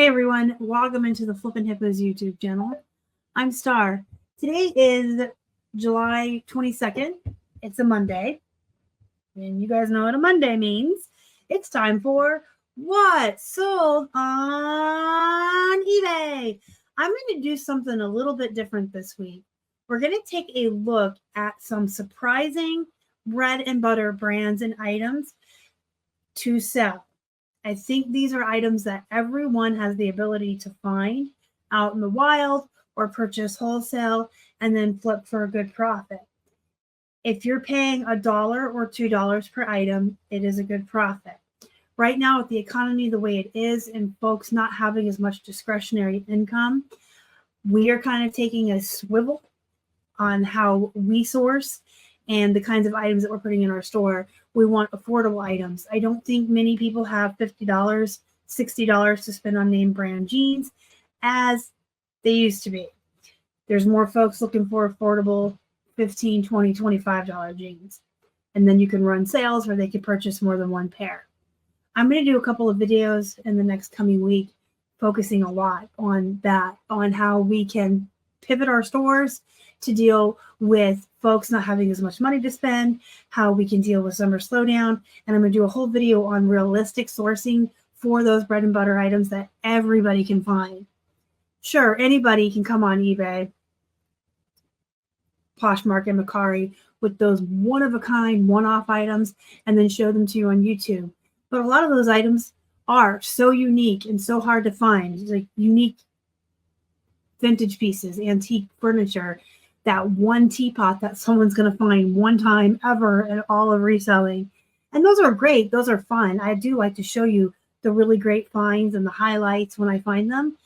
Hey everyone, welcome into the Flippin' Hippos YouTube channel. I'm Star. Today is July 22nd. It's a Monday. And you guys know what a Monday means. It's time for What Sold on eBay. I'm going to do something a little bit different this week. We're going to take a look at some surprising bread and butter brands and items to sell. I think these are items that everyone has the ability to find out in the wild or purchase wholesale and then flip for a good profit. If you're paying $1 or $2 per item, it is a good profit. Right now, with the economy the way it is and folks not having as much discretionary income, we are kind of taking a swivel on how we source and the kinds of items that we're putting in our store. We want affordable items. I don't think many people have $50, $60 to spend on name brand jeans as they used to be. There's more folks looking for affordable $15, $20, $25 jeans. And then you can run sales where they can purchase more than one pair. I'm going to do a couple of videos in the next coming week focusing a lot on that, on how we can pivot our stores to deal with folks not having as much money to spend, how we can deal with summer slowdown. And I'm going to do a whole video on realistic sourcing for those bread and butter items that everybody can find. Sure, anybody can come on eBay, Poshmark and Boxery with those one-of-a-kind, one-off items and then show them to you on YouTube. But a lot of those items are so unique and so hard to find. It's like unique vintage pieces, antique furniture, that one teapot that someone's going to find one time ever in all of reselling. And those are great. Those are fun. I do like to show you the really great finds and the highlights when I find them.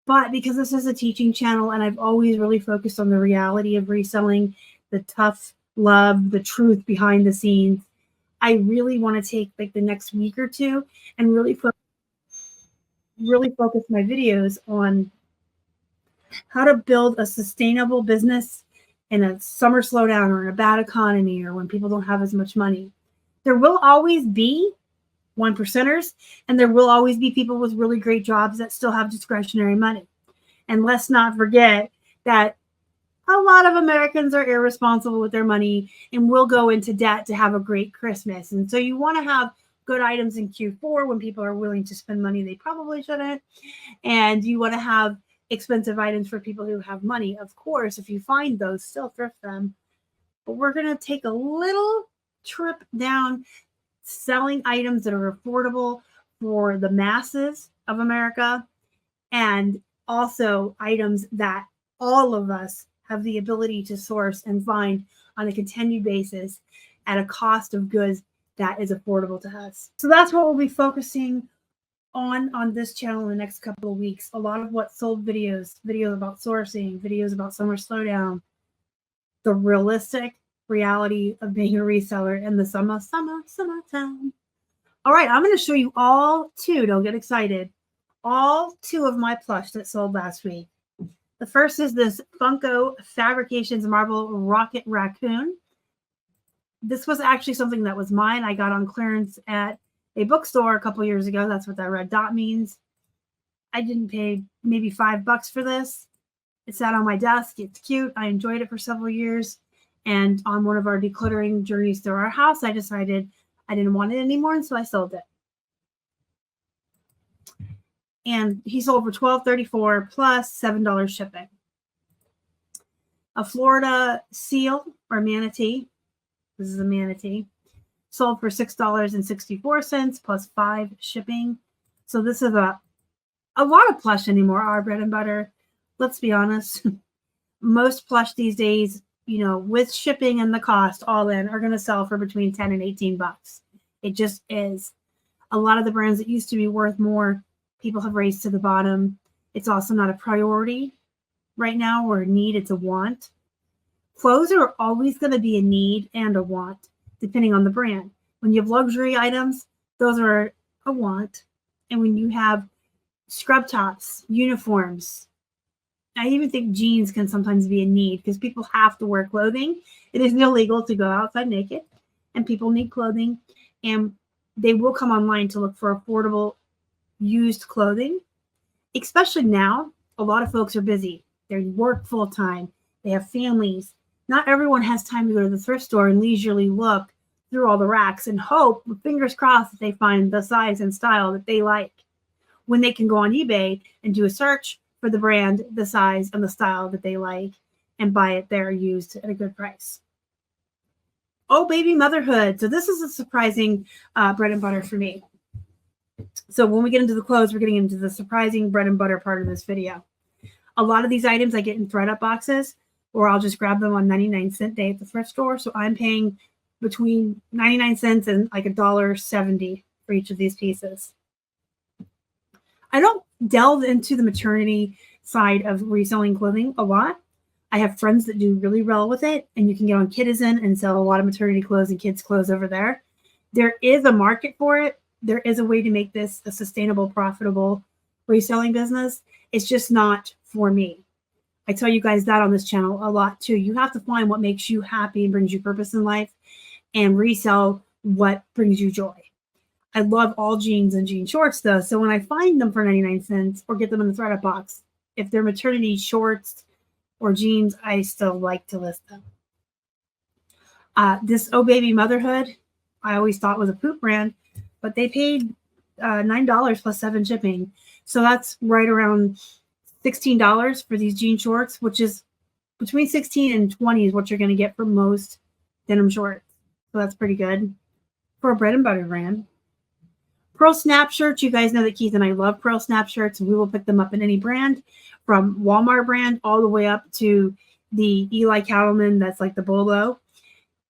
But because this is a teaching channel and I've always really focused on the reality of reselling, the tough love, the truth behind the scenes, I really want to take like the next week or two and really focus my videos on how to build a sustainable business in a summer slowdown or in a bad economy or when people don't have as much money. There will always be 1%ers and there will always be people with really great jobs that still have discretionary money. And let's not forget that a lot of Americans are irresponsible with their money and will go into debt to have a great Christmas. And so you want to have good items in Q4 when people are willing to spend money they probably shouldn't. And you want to have expensive items for people who have money. Of course, if you find those, still thrift them. But we're going to take a little trip down selling items that are affordable for the masses of America and also items that all of us have the ability to source and find on a continued basis at a cost of goods that is affordable to us. So that's what we'll be focusing on this channel in the next couple of weeks. A lot of what sold videos about sourcing, videos about summer slowdown, the realistic reality of being a reseller in the summertime. All right, I'm going to show you all two, don't get excited, all two of my plush that sold last week. The first is this Funko Fabrications Marble Rocket Raccoon. This was actually something that was mine. I got on clearance at a bookstore a couple years ago. That's what that red dot means. I didn't pay maybe $5 for this. It sat on my desk. It's cute. I enjoyed it for several years. And on one of our decluttering journeys through our house, I decided I didn't want it anymore, and so I sold it. And he sold for $12.34 plus $7 shipping. A Florida seal or manatee. This is a manatee. Sold for $6.64 plus $5 shipping. So this is a lot of plush anymore, our bread and butter. Let's be honest. Most plush these days, you know, with shipping and the cost all in, are going to sell for between 10 and 18 bucks. It just is. A lot of the brands that used to be worth more, people have raised to the bottom. It's also not a priority right now or a need. It's a want. Clothes are always going to be a need and a want, depending on the brand. When you have luxury items, those are a want. And when you have scrub tops, uniforms, I even think jeans can sometimes be a need because people have to wear clothing. It is illegal to go outside naked and people need clothing. And they will come online to look for affordable used clothing. especially now, a lot of folks are busy. They work full time. They have families. Not everyone has time to go to the thrift store and leisurely look through all the racks and hope, with fingers crossed, that they find the size and style that they like, when they can go on eBay and do a search for the brand, the size, and the style that they like and buy it there used at a good price. Oh, baby motherhood. So this is a surprising bread and butter for me. So when we get into the clothes, we're getting into the surprising bread and butter part of this video. A lot of these items I get in thread-up boxes, or I'll just grab them on 99-cent day at the thrift store. So I'm paying between 99 cents and like $1.70 for each of these pieces. I don't delve into the maternity side of reselling clothing a lot. I have friends that do really well with it, and you can get on Kidizen and sell a lot of maternity clothes and kids' clothes over there. There is a market for it. There is a way to make this a sustainable, profitable reselling business. It's just not for me. I tell you guys that on this channel a lot too. You have to find what makes you happy and brings you purpose in life, and resell what brings you joy. I love all jeans and jean shorts though. So when I find them for 99 cents or get them in the thread-up box, if they're maternity shorts or jeans, I still like to list them. This Oh Baby Motherhood, I always thought was a poop brand, but they paid $9 plus 7 shipping. So that's right around $16 for these jean shorts, which is between 16 and 20 is what you're going to get for most denim shorts. So that's pretty good for a bread and butter brand. Pearl Snap shirts. You guys know that Keith and I love Pearl Snap shirts, and we will pick them up in any brand, from Walmart brand all the way up to the Eli Cattleman that's like the Bolo.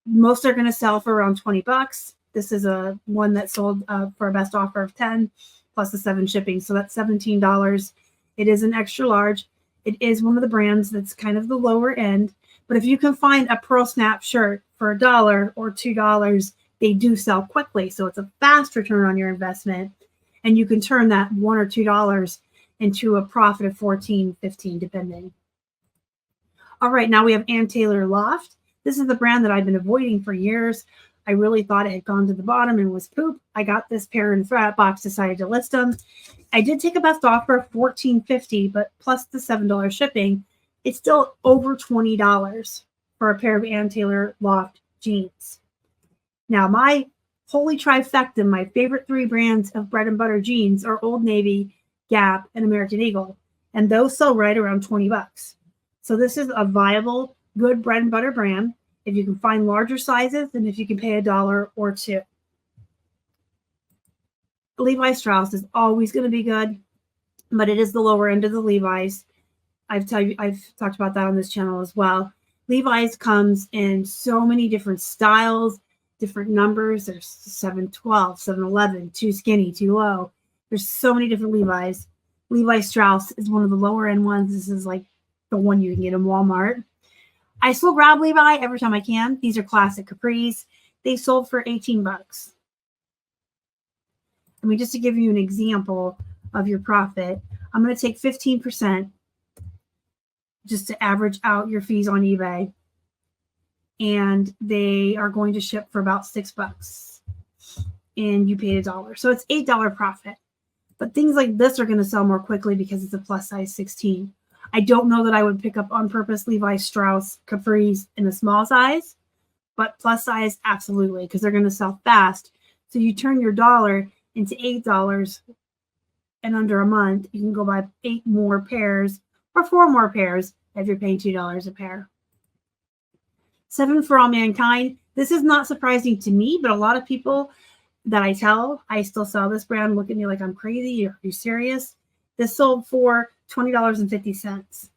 Most are going to sell for around 20 bucks. This is a one that sold for a best offer of 10 plus the 7 shipping. So that's $17. It is an extra large. It is one of the brands that's kind of the lower end. But if you can find a Pearl Snap shirt for $1 or $2, they do sell quickly. So it's a fast return on your investment. And you can turn that $1 or $2 into a profit of 14, 15, depending. All right, now we have Ann Taylor Loft. This is the brand that I've been avoiding for years. I really thought it had gone to the bottom and was poop. I got this pair in the thread box, decided to list them. I did take a best offer of $14.50, but plus the $7 shipping, it's still over $20 for a pair of Ann Taylor Loft jeans. Now, my holy trifecta, my favorite 3 brands of bread and butter jeans are Old Navy, Gap, and American Eagle. And those sell right around 20 bucks. So this is a viable, good bread and butter brand if you can find larger sizes and if you can pay $1 or $2. Levi Strauss is always going to be good, but it is the lower end of the Levi's. I've talked about that on this channel as well. Levi's comes in so many different styles, different numbers. There's 712, 711, too skinny, too low. There's so many different Levi's. Levi Strauss is one of the lower end ones. This is like the one you can get in Walmart. I still grab Levi every time I can. These are classic capris. They sold for 18 bucks. I mean, just to give you an example of your profit, I'm going to take 15% just to average out your fees on eBay. And they are going to ship for about 6 bucks. And you paid $1. So it's $8 profit. But things like this are going to sell more quickly because it's a plus size 16. I don't know that I would pick up on purpose Levi Strauss capris in a small size, but plus size, absolutely, because they're going to sell fast. So you turn your $1 into $8 in under a month. You can go buy 8 more pairs or 4 more pairs if you're paying $2 a pair. 7 for All Mankind. This is not surprising to me, but a lot of people that I tell I still sell this brand look at me like I'm crazy. Are you serious? This sold for $20.50.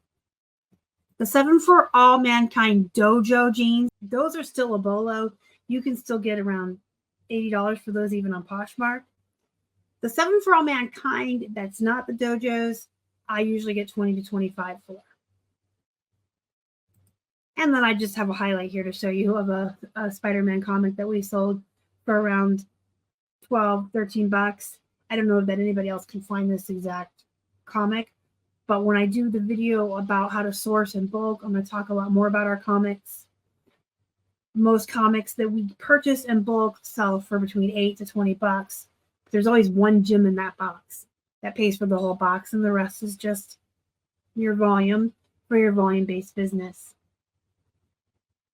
The 7 for All Mankind Dojo jeans, those are still a bolo. You can still get around $80 for those even on Poshmark. The 7 for All Mankind, that's not the dojos, I usually get 20 to 25 for. And then I just have a highlight here to show you of a Spider-Man comic that we sold for around 12, 13 bucks. I don't know that anybody else can find this exact comic, but when I do the video about how to source in bulk, I'm going to talk a lot more about our comics. Most comics that we purchase in bulk sell for between 8 to 20 bucks. There's always one gem in that box. that pays for the whole box, and the rest is just your volume for your volume-based business.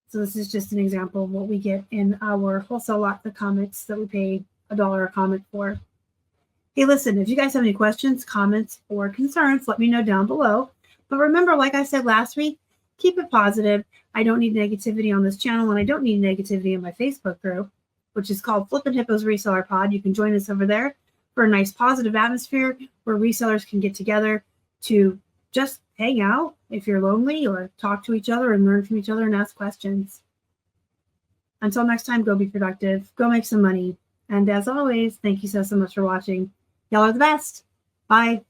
So this is just an example of what we get in our wholesale lot, the comics that we pay $1 a comic for. Hey, listen, if you guys have any questions, comments, or concerns, let me know down below. But remember, like I said last week, keep it positive. I don't need negativity on this channel, and I don't need negativity in my Facebook group, which is called Flippin' Hippos Reseller Pod. You can join us over there for a nice positive atmosphere where resellers can get together to just hang out if you're lonely, or talk to each other and learn from each other and ask questions. Until next time, go be productive, go make some money. And as always, thank you so much for watching. Y'all are the best. Bye.